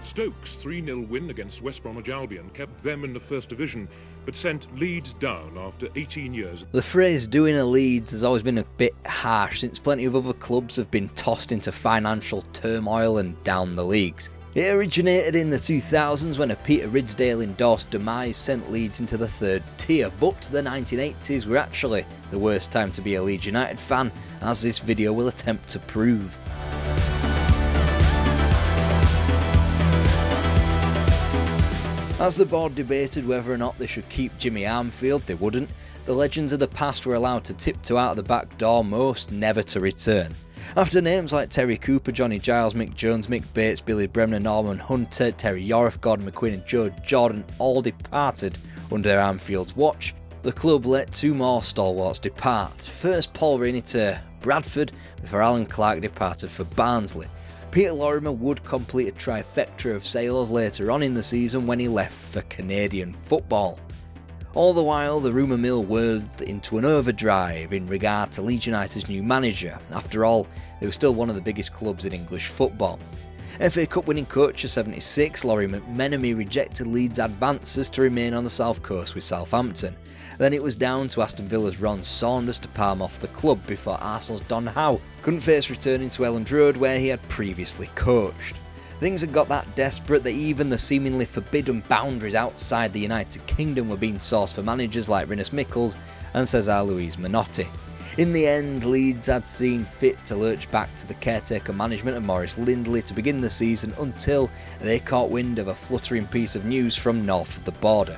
Stoke's 3-0 win against West Bromwich Albion kept them in the First Division, but sent Leeds down after 18 years. The phrase doing a Leeds has always been a bit harsh, since plenty of other clubs have been tossed into financial turmoil and down the leagues. It originated in the 2000s when a Peter Ridsdale endorsed demise sent Leeds into the third tier, but the 1980s were actually the worst time to be a Leeds United fan, as this video will attempt to prove. As the board debated whether or not they should keep Jimmy Armfield, they wouldn't. The legends of the past were allowed to tiptoe out of the back door, most never to return. After names like Terry Cooper, Johnny Giles, Mick Jones, Mick Bates, Billy Bremner, Norman Hunter, Terry Yorath, Gordon McQueen and Joe Jordan all departed under Armfield's watch, the club let two more stalwarts depart. First Paul Rainey to Bradford, before Alan Clarke departed for Barnsley. Peter Lorimer would complete a trifecta of sales later on in the season when he left for Canadian football. All the while, the rumour mill whirled into an overdrive in regard to Leeds United's new manager. After all, they were still one of the biggest clubs in English football. FA Cup winning coach of '76, Laurie McMenemy rejected Leeds' advances to remain on the south coast with Southampton. Then it was down to Aston Villa's Ron Saunders to palm off the club before Arsenal's Don Howe couldn't face returning to Elland Road where he had previously coached. Things had got that desperate that even the seemingly forbidden boundaries outside the United Kingdom were being sourced for managers like Rinus Michels and Cesar Luis Menotti. In the end, Leeds had seen fit to lurch back to the caretaker management of Maurice Lindley to begin the season until they caught wind of a fluttering piece of news from north of the border.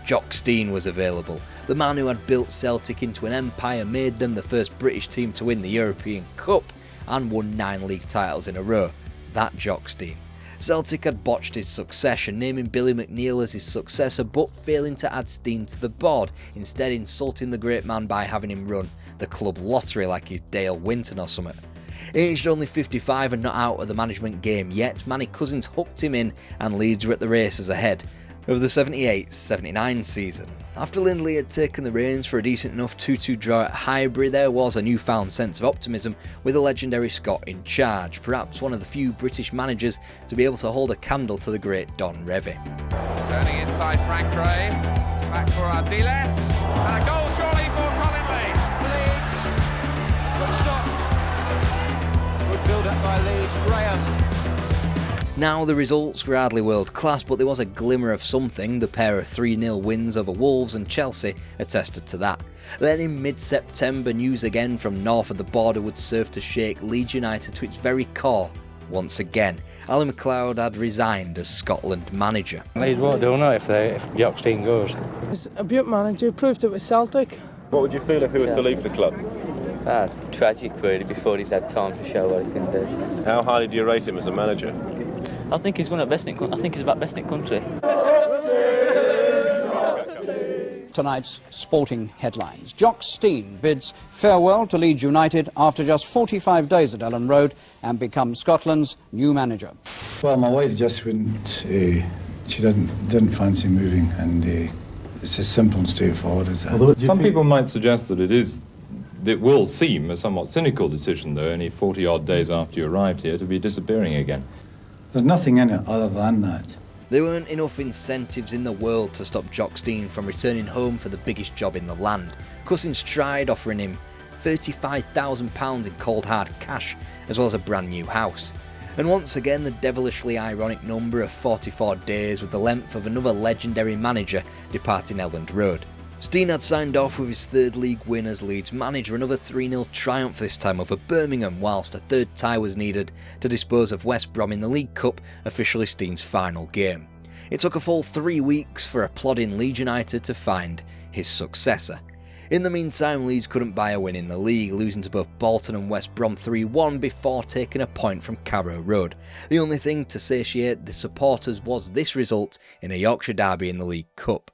Jock Stein was available. The man who had built Celtic into an empire, made them the first British team to win the European Cup and won 9 league titles in a row. That Jock Stein. Celtic had botched his succession, naming Billy McNeil as his successor but failing to add Stein to the board, instead insulting the great man by having him run the club lottery like he's Dale Winton or something. Aged only 55 and not out of the management game yet, Manny Cousins hooked him in and Leeds were at the races ahead of the 78-79 season. After Lindley had taken the reins for a decent enough 2-2 draw at Highbury, there was a newfound sense of optimism with the legendary Scot in charge, perhaps one of the few British managers to be able to hold a candle to the great Don Revie. Turning inside Frank Gray, back for Ardiles, and a goal surely for Collinley. Leeds, good stop, good build up by Leeds, Graham. Now the results were hardly world class, but there was a glimmer of something. The pair of 3-0 wins over Wolves and Chelsea attested to that. Then in mid-September, news again from north of the border would serve to shake Leeds United to its very core once again. Alan McLeod had resigned as Scotland manager. Leeds won't do now if Jock Stein goes. He's a beaut manager, he proved it with Celtic. What would you feel if he was to leave the club? Tragic really, before he's had time to show what he can do. How highly do you rate him as a manager? I think he's one of the best I think he's about best in country. Tonight's sporting headlines. Jock Stein bids farewell to Leeds United after just 45 days at Elland Road and becomes Scotland's new manager. Well, my wife just wouldn't, she didn't fancy moving, and it's as simple and straightforward as that. Some people might suggest that it will seem a somewhat cynical decision, though, only 40-odd days after you arrived here, to be disappearing again. There's nothing in it other than that. There weren't enough incentives in the world to stop Jock Stein from returning home for the biggest job in the land. Cousins tried, offering him £35,000 in cold hard cash, as well as a brand new house. And once again, the devilishly ironic number of 44 days was the length of another legendary manager departing Elland Road. Stein had signed off with his third league win as Leeds manager, another 3-0 triumph this time over Birmingham, whilst a third tie was needed to dispose of West Brom in the League Cup, officially Stein's final game. It took a full 3 weeks for a plodding Leeds United to find his successor. In the meantime, Leeds couldn't buy a win in the league, losing to both Bolton and West Brom 3-1 before taking a point from Carrow Road. The only thing to satiate the supporters was this result in a Yorkshire derby in the League Cup.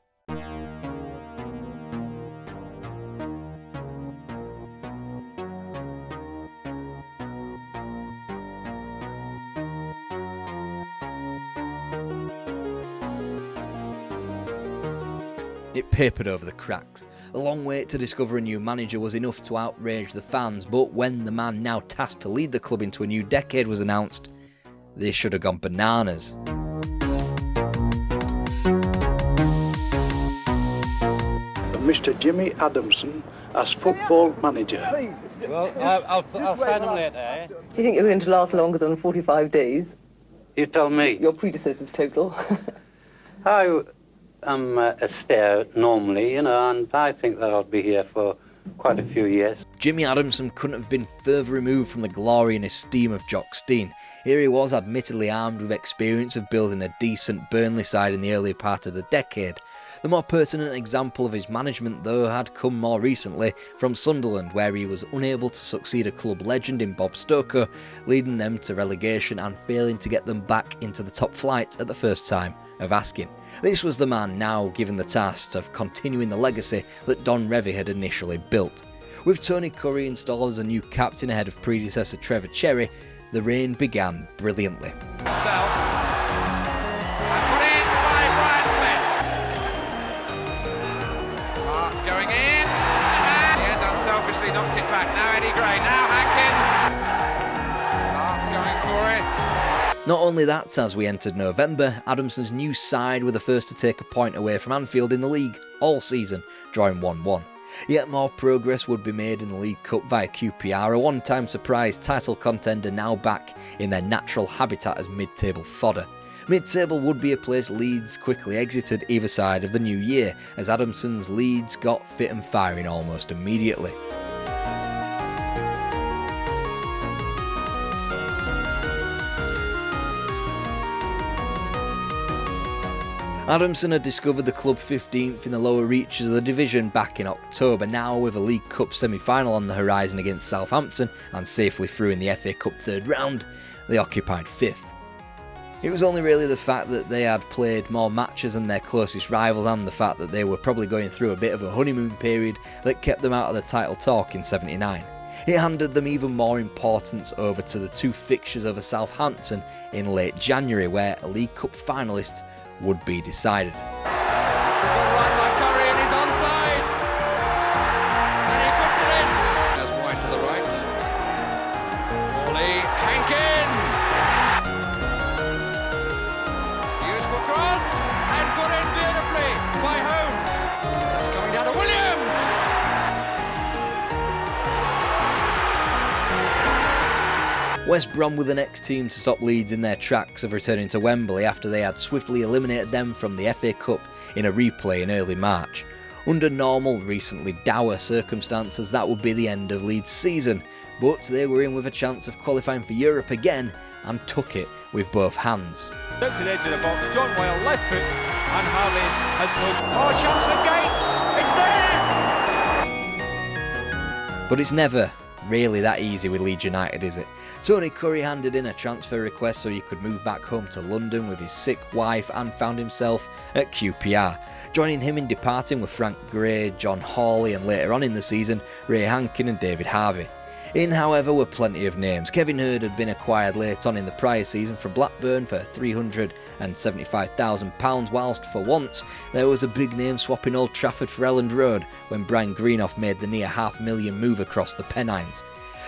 It papered over the cracks. The long wait to discover a new manager was enough to outrage the fans, but when the man now tasked to lead the club into a new decade was announced, they should have gone bananas. Mr. Jimmy Adamson as football manager. Well, I'll sign him later, eh? Do you think you're going to last longer than 45 days? You tell me. Your predecessor's total. I am a stayer normally, you know, and I think that I'll be here for quite a few years. Jimmy Adamson couldn't have been further removed from the glory and esteem of Jock Stein. Here he was, admittedly armed with experience of building a decent Burnley side in the early part of the decade. The more pertinent example of his management, though, had come more recently from Sunderland, where he was unable to succeed a club legend in Bob Stoker, leading them to relegation and failing to get them back into the top flight at the first time of asking. This was the man now given the task of continuing the legacy that Don Revie had initially built. With Tony Curry installed as a new captain ahead of predecessor Trevor Cherry, the reign began brilliantly. Going in, and the end unselfishly knocked it back. Now Eddie Gray, now Hankin. Clarke's going for it. Not only that, as we entered November, Adamson's new side were the first to take a point away from Anfield in the league all season, drawing 1-1. Yet more progress would be made in the League Cup via QPR, a one-time surprise title contender now back in their natural habitat as mid-table fodder. Mid-table would be a place Leeds quickly exited either side of the new year, as Adamson's Leeds got fit and firing almost immediately. Adamson had discovered the club 15th in the lower reaches of the division back in October. Now, with a League Cup semi-final on the horizon against Southampton and safely through in the FA Cup third round, they occupied 5th. It was only really the fact that they had played more matches than their closest rivals and the fact that they were probably going through a bit of a honeymoon period that kept them out of the title talk in '79. It handed them even more importance over to the 2 fixtures over Southampton in late January, where a League Cup finalist would be decided. West Brom were the next team to stop Leeds in their tracks of returning to Wembley after they had swiftly eliminated them from the FA Cup in a replay in early March. Under normal, recently dour circumstances, that would be the end of Leeds' season, but they were in with a chance of qualifying for Europe again and took it with both hands. Looked at edge of the box, John Whale left foot, and Harley has no chance for Gates. It's there! But it's never really that easy with Leeds United, is it? Tony Curry handed in a transfer request so he could move back home to London with his sick wife and found himself at QPR. Joining him in departing were Frank Gray, John Hawley and later on in the season, Ray Hankin and David Harvey. In, however, were plenty of names. Kevin Hurd had been acquired late on in the prior season from Blackburn for £375,000, whilst for once there was a big name swapping Old Trafford for Elland Road when Brian Greenough made the near £500,000 move across the Pennines.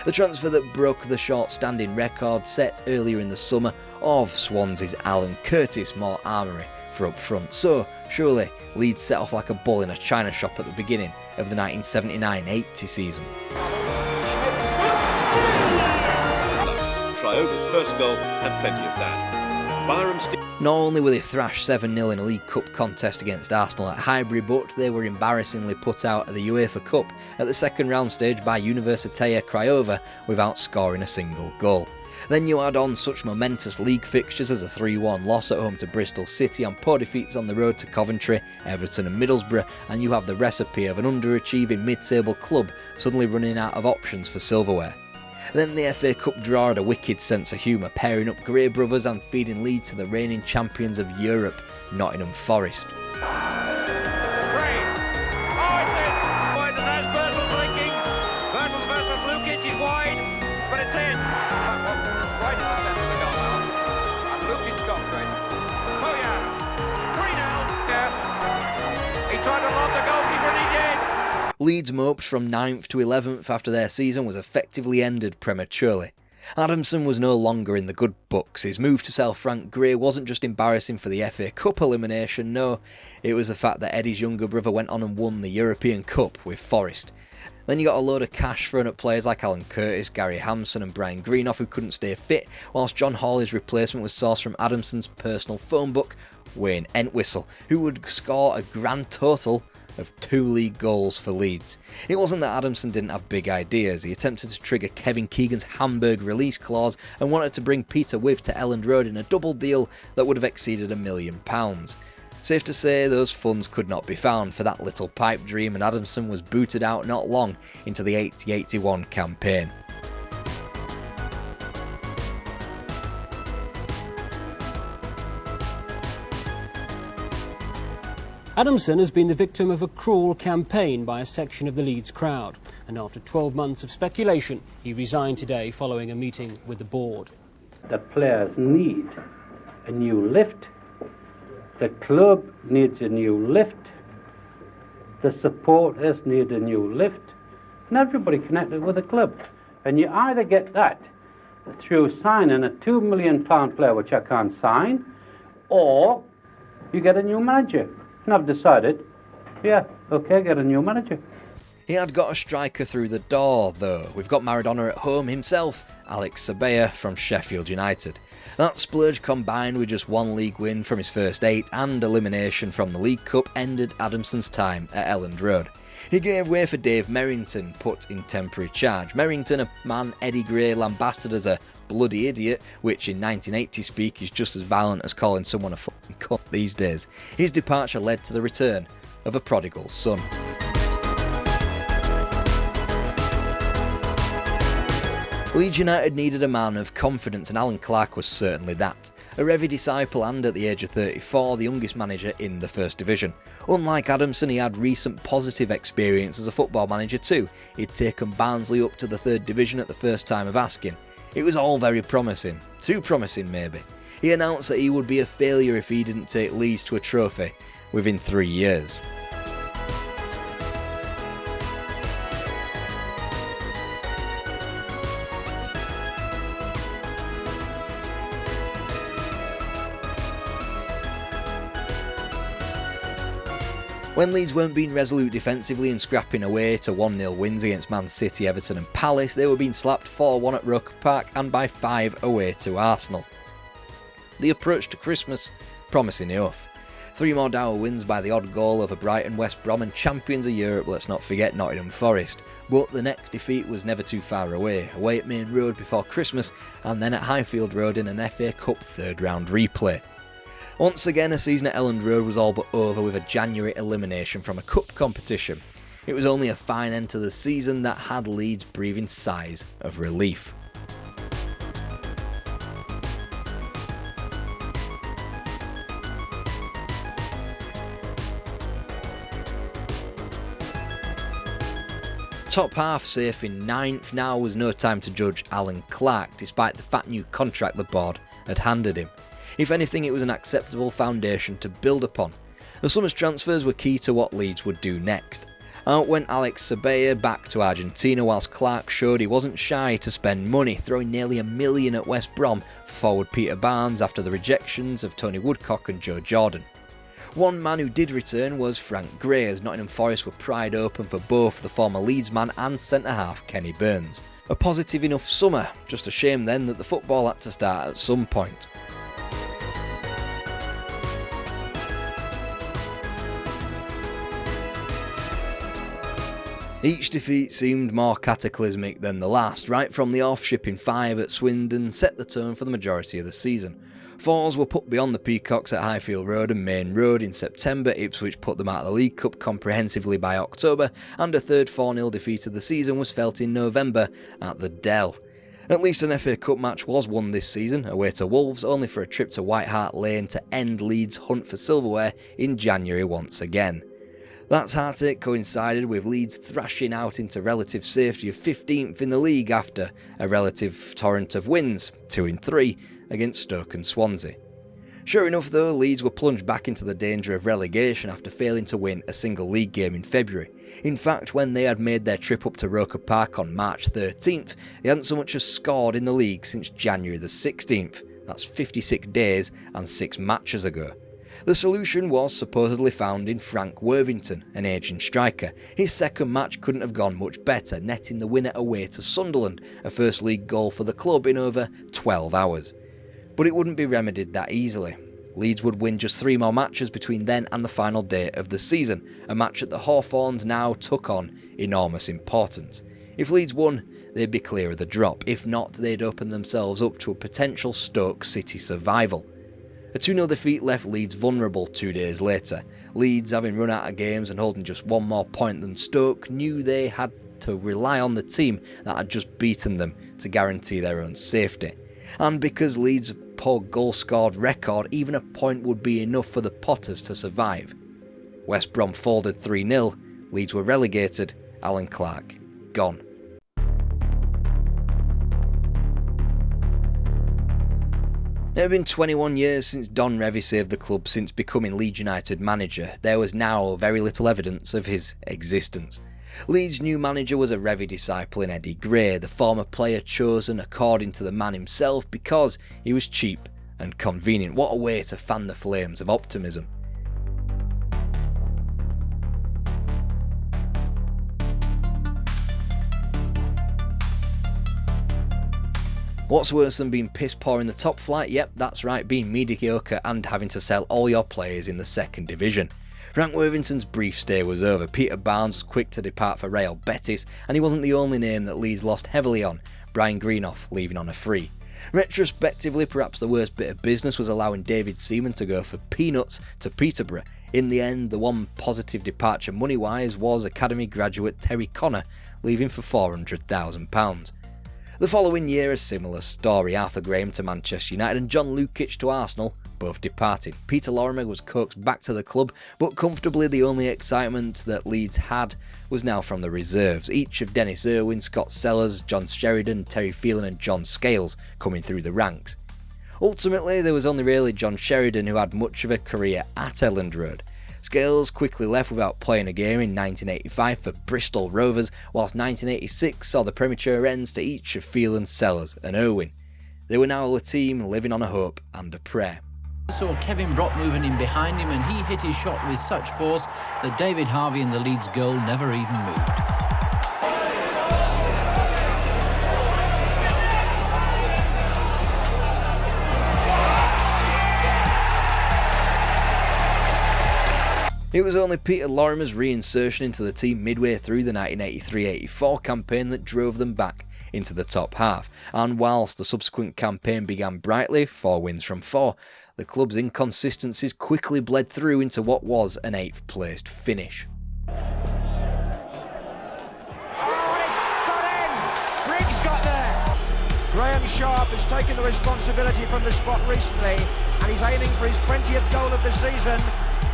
The transfer that broke the short-standing record set earlier in the summer of Swansea's Alan Curtis more armoury for up front. So, surely, Leeds set off like a bull in a china shop at the beginning of the 1979-80 season. Triova's first goal had plenty of that. Not only were they thrashed 7-0 in a League Cup contest against Arsenal at Highbury, but they were embarrassingly put out of the UEFA Cup at the second round stage by Universitatea Craiova without scoring a single goal. Then you add on such momentous league fixtures as a 3-1 loss at home to Bristol City and poor defeats on the road to Coventry, Everton and Middlesbrough, and you have the recipe of an underachieving mid-table club suddenly running out of options for silverware. Then the FA Cup draw had a wicked sense of humour, pairing up Gray brothers and feeding Leeds to the reigning champions of Europe, Nottingham Forest. Leeds moped from 9th to 11th after their season was effectively ended prematurely. Adamson was no longer in the good books. His move to sell Frank Gray wasn't just embarrassing for the FA Cup elimination, no, it was the fact that Eddie's younger brother went on and won the European Cup with Forest. Then you got a load of cash thrown at players like Alan Curtis, Gary Hampson and Brian Greenough who couldn't stay fit, whilst John Hawley's replacement was sourced from Adamson's personal phone book, Wayne Entwistle, who would score a grand total of 2 league goals for Leeds. It wasn't that Adamson didn't have big ideas. He attempted to trigger Kevin Keegan's Hamburg release clause and wanted to bring Peter Wiv to Elland Road in a double deal that would have exceeded £1 million. Safe to say those funds could not be found for that little pipe dream, and Adamson was booted out not long into the 80-81 campaign. Adamson has been the victim of a cruel campaign by a section of the Leeds crowd, and after 12 months of speculation, he resigned today following a meeting with the board. The players need a new lift, the club needs a new lift, the supporters need a new lift, and everybody connected with the club. And you either get that through signing a £2 million player, which I can't sign, or you get a new manager. And I've decided, yeah, okay, get a new manager. He had got a striker through the door, though. We've got Maradona at home himself, Alex Sabella from Sheffield United. That splurge, combined with just 1 league win from his first 8 and elimination from the League Cup, ended Adamson's time at Elland Road. He gave way for Dave Merrington, put in temporary charge. Merrington, a man Eddie Gray lambasted as a bloody idiot, which in 1980 speak is just as violent as calling someone a fucking cunt these days. His departure led to the return of a prodigal son. Leeds United needed a man of confidence, and Alan Clarke was certainly that. A Revie disciple and, at the age of 34, the youngest manager in the First Division. Unlike Adamson, he had recent positive experience as a football manager too. He'd taken Barnsley up to the 3rd Division at the first time of asking. It was all very promising. Too promising, maybe. He announced that he would be a failure if he didn't take Leeds to a trophy within 3 years. When Leeds weren't being resolute defensively and scrapping away to 1-0 wins against Man City, Everton and Palace, they were being slapped 4-1 at Rocco Park and by 5 away to Arsenal. The approach to Christmas, promising enough. 3 more dour wins by the odd goal over Brighton, West Brom and champions of Europe, let's not forget Nottingham Forest. But the next defeat was never too far away at Main Road before Christmas and then at Highfield Road in an FA Cup 3rd round replay. Once again, a season at Elland Road was all but over with a January elimination from a cup competition. It was only a fine end to the season that had Leeds breathing sighs of relief. Top half safe in 9th, now was no time to judge Alan Clarke despite the fat new contract the board had handed him. If anything, it was an acceptable foundation to build upon. The summer's transfers were key to what Leeds would do next. Out went Alex Sabella back to Argentina, whilst Clarke showed he wasn't shy to spend money, throwing nearly £1 million at West Brom for forward Peter Barnes after the rejections of Tony Woodcock and Joe Jordan. One man who did return was Frank Gray, as Nottingham Forest were pried open for both the former Leeds man and centre-half Kenny Burns. A positive enough summer, just a shame then that the football had to start at some point. Each defeat seemed more cataclysmic than the last, right from the off, shipping 5 at Swindon set the tone for the majority of the season. 4s were put beyond the Peacocks at Highfield Road and Main Road in September, Ipswich put them out of the League Cup comprehensively by October, and a 3rd 4-0 defeat of the season was felt in November at the Dell. At least an FA Cup match was won this season, away to Wolves, only for a trip to White Hart Lane to end Leeds' hunt for silverware in January once again. That heartache coincided with Leeds thrashing out into relative safety of 15th in the league after a relative torrent of wins, 2 in 3, against Stoke and Swansea. Sure enough though, Leeds were plunged back into the danger of relegation after failing to win a single league game in February. In fact, when they had made their trip up to Rocco Park on March 13th, they hadn't so much as scored in the league since January the 16th. That's 56 days and 6 matches ago. The solution was supposedly found in Frank Worthington, an ageing striker. His second match couldn't have gone much better, netting the winner away to Sunderland, a first league goal for the club in over 12 hours. But it wouldn't be remedied that easily. Leeds would win just 3 more matches between then and the final day of the season, a match that the Hawthorns now took on enormous importance. If Leeds won, they'd be clear of the drop. If not, they'd open themselves up to a potential Stoke City survival. A 2-0 defeat left Leeds vulnerable 2 days later. Leeds, having run out of games and holding just 1 more point than Stoke, knew they had to rely on the team that had just beaten them to guarantee their own safety. And because Leeds' poor goal scored record, even a point would be enough for the Potters to survive. West Brom folded 3-0, Leeds were relegated, Alan Clarke gone. It had been 21 years since Don Revie saved the club since becoming Leeds United manager. There was now very little evidence of his existence. Leeds' new manager was a Revie disciple in Eddie Gray, the former player chosen according to the man himself because he was cheap and convenient. What a way to fan the flames of optimism. What's worse than being piss poor in the top flight? Yep, that's right, being mediocre and having to sell all your players in the second division. Frank Worthington's brief stay was over. Peter Barnes was quick to depart for Real Betis, and he wasn't the only name that Leeds lost heavily on, Brian Greenough leaving on a free. Retrospectively, perhaps the worst bit of business was allowing David Seaman to go for peanuts to Peterborough. In the end, the one positive departure money-wise was academy graduate Terry Connor, leaving for £400,000. The following year, a similar story. Arthur Graham to Manchester United and John Lukic to Arsenal, both departing. Peter Lorimer was coaxed back to the club, but comfortably the only excitement that Leeds had was now from the reserves, each of Dennis Irwin, Scott Sellers, John Sheridan, Terry Phelan and John Scales coming through the ranks. Ultimately, there was only really John Sheridan who had much of a career at Elland Road. Scales quickly left without playing a game in 1985 for Bristol Rovers, whilst 1986 saw the premature ends to each of Phelan, Sellers and Irwin. They were now a team living on a hope and a prayer. Saw Kevin Brock moving in behind him and he hit his shot with such force that David Harvey in the Leeds goal never even moved. It was only Peter Lorimer's reinsertion into the team midway through the 1983-84 campaign that drove them back into the top half, and whilst the subsequent campaign began brightly, 4 wins from 4, the club's inconsistencies quickly bled through into what was an 8th placed finish. Oh, it's got in! Briggs got there! Graham Sharp has taken the responsibility from the spot recently, and he's aiming for his 20th goal of the season,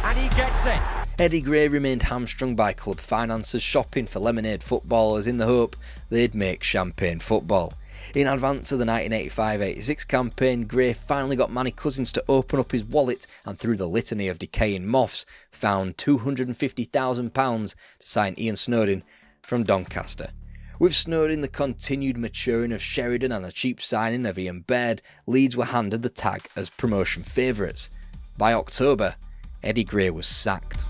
and he gets it. Eddie Gray remained hamstrung by club finances, shopping for Lemonade footballers in the hope they'd make champagne football. In advance of the 1985-86 campaign, Gray finally got Manny Cousins to open up his wallet and through the litany of decaying moths, found £250,000 to sign Ian Snowden from Doncaster. With Snowden, the continued maturing of Sheridan and the cheap signing of Ian Baird, Leeds were handed the tag as promotion favourites. By October, Eddie Gray was sacked.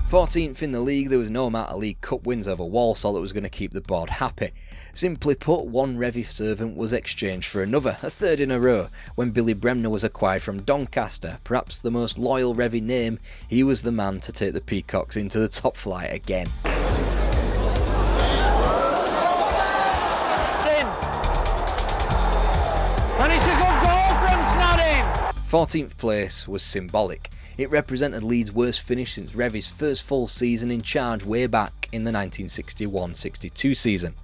"14th in the league, there was no amount of League Cup wins over Walsall that was going to keep the board happy. Simply put, one Revie servant was exchanged for another, a third in a row, when Billy Bremner was acquired from Doncaster. Perhaps the most loyal Revie name, he was the man to take the Peacocks into the top flight again. And it's a good goal from Snodin! 14th place was symbolic. It represented Leeds' worst finish since Revie's first full season in charge way back in the 1961-62 season.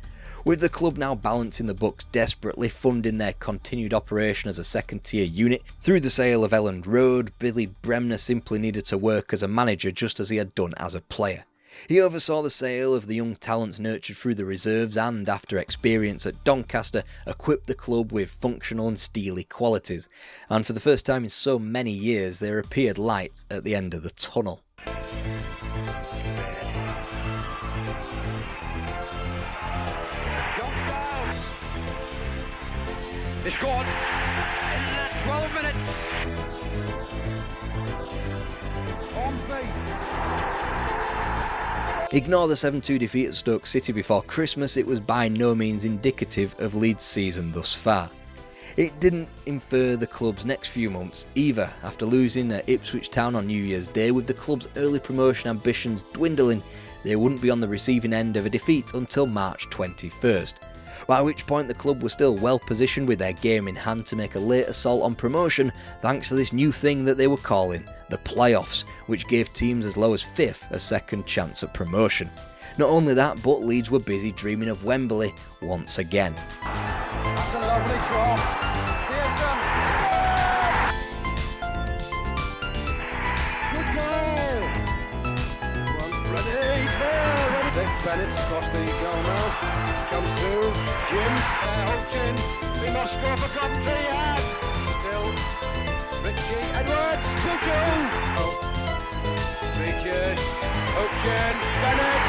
With the club now balancing the books desperately, funding their continued operation as a second-tier unit, through the sale of Elland Road, Billy Bremner simply needed to work as a manager just as he had done as a player. He oversaw the sale of the young talents nurtured through the reserves and, after experience at Doncaster, equipped the club with functional and steely qualities, and for the first time in so many years there appeared light at the end of the tunnel. He scored in 12 minutes. On beat. Ignore the 7-2 defeat at Stoke City before Christmas, it was by no means indicative of Leeds' season thus far. It didn't infer the club's next few months either, after losing at Ipswich Town on New Year's Day. With the club's early promotion ambitions dwindling, they wouldn't be on the receiving end of a defeat until March 21st. By which point the club was still well positioned with their game in hand to make a late assault on promotion thanks to this new thing that they were calling the playoffs, which gave teams as low as 5th a second chance at promotion. Not only that, but Leeds were busy dreaming of Wembley once again. That's a lovely cross. Good goal. Ready. Bennett's crossed the goal now. Comes through. Jim. Hopkins. He must score for Coventry. Yes. Still. Richie. Edwards. 2-2. Richard. Hopkins. Bennett.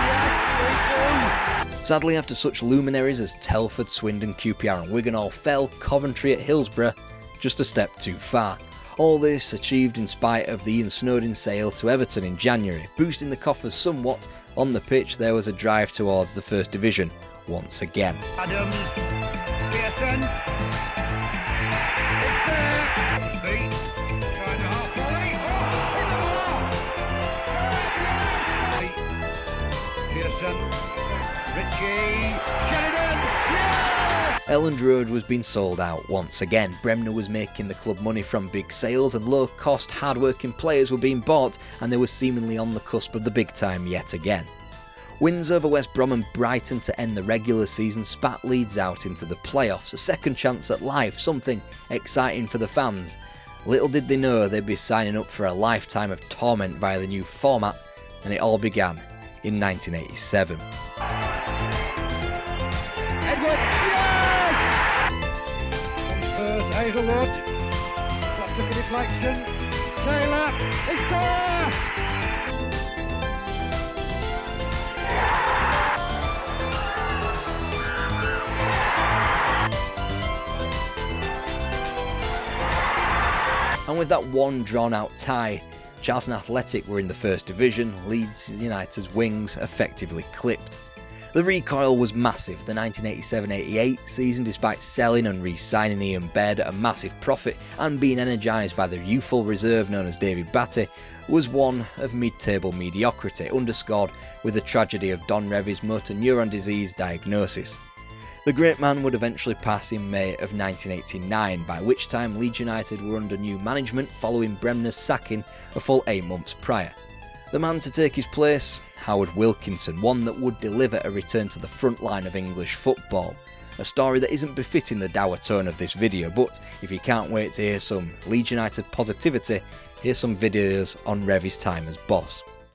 Yes. 3-2. Sadly, after such luminaries as Telford, Swindon, QPR and Wigan all fell, Coventry at Hillsborough just a step too far. All this achieved in spite of the Ian Snowden sale to Everton in January, boosting the coffers somewhat. On the pitch there was a drive towards the First Division once again. Adams. Pearson. It's there. Speed. Trying to half volley. Oh, in the ball. Pearson. Richie. Sheridan. Yeah! Elland Road was being sold out once again. Bremner was making the club money from big sales, and low-cost, hard-working players were being bought, and they were seemingly on the cusp of the big time yet again. Wins over West Brom and Brighton to end the regular season spat Leeds out into the playoffs, a second chance at life, something exciting for the fans. Little did they know they'd be signing up for a lifetime of torment via the new format, and it all began in 1987. Edwards. Hazelwood, lots of deflection, Taylor, he scores! And with that one drawn-out tie, Charlton Athletic were in the First Division, Leeds United's wings effectively clipped. The recoil was massive. The 1987-88 season, despite selling and re-signing Ian Baird at a massive profit and being energised by the youthful reserve known as David Batty, was one of mid-table mediocrity, underscored with the tragedy of Don Revie's motor neuron disease diagnosis. The great man would eventually pass in May of 1989, by which time Leeds United were under new management following Bremner's sacking a full 8 months prior. The man to take his place, Howard Wilkinson, one that would deliver a return to the front line of English football. A story that isn't befitting the dour tone of this video, but if you can't wait to hear some Leeds United positivity, here's some videos on Revie's time as boss.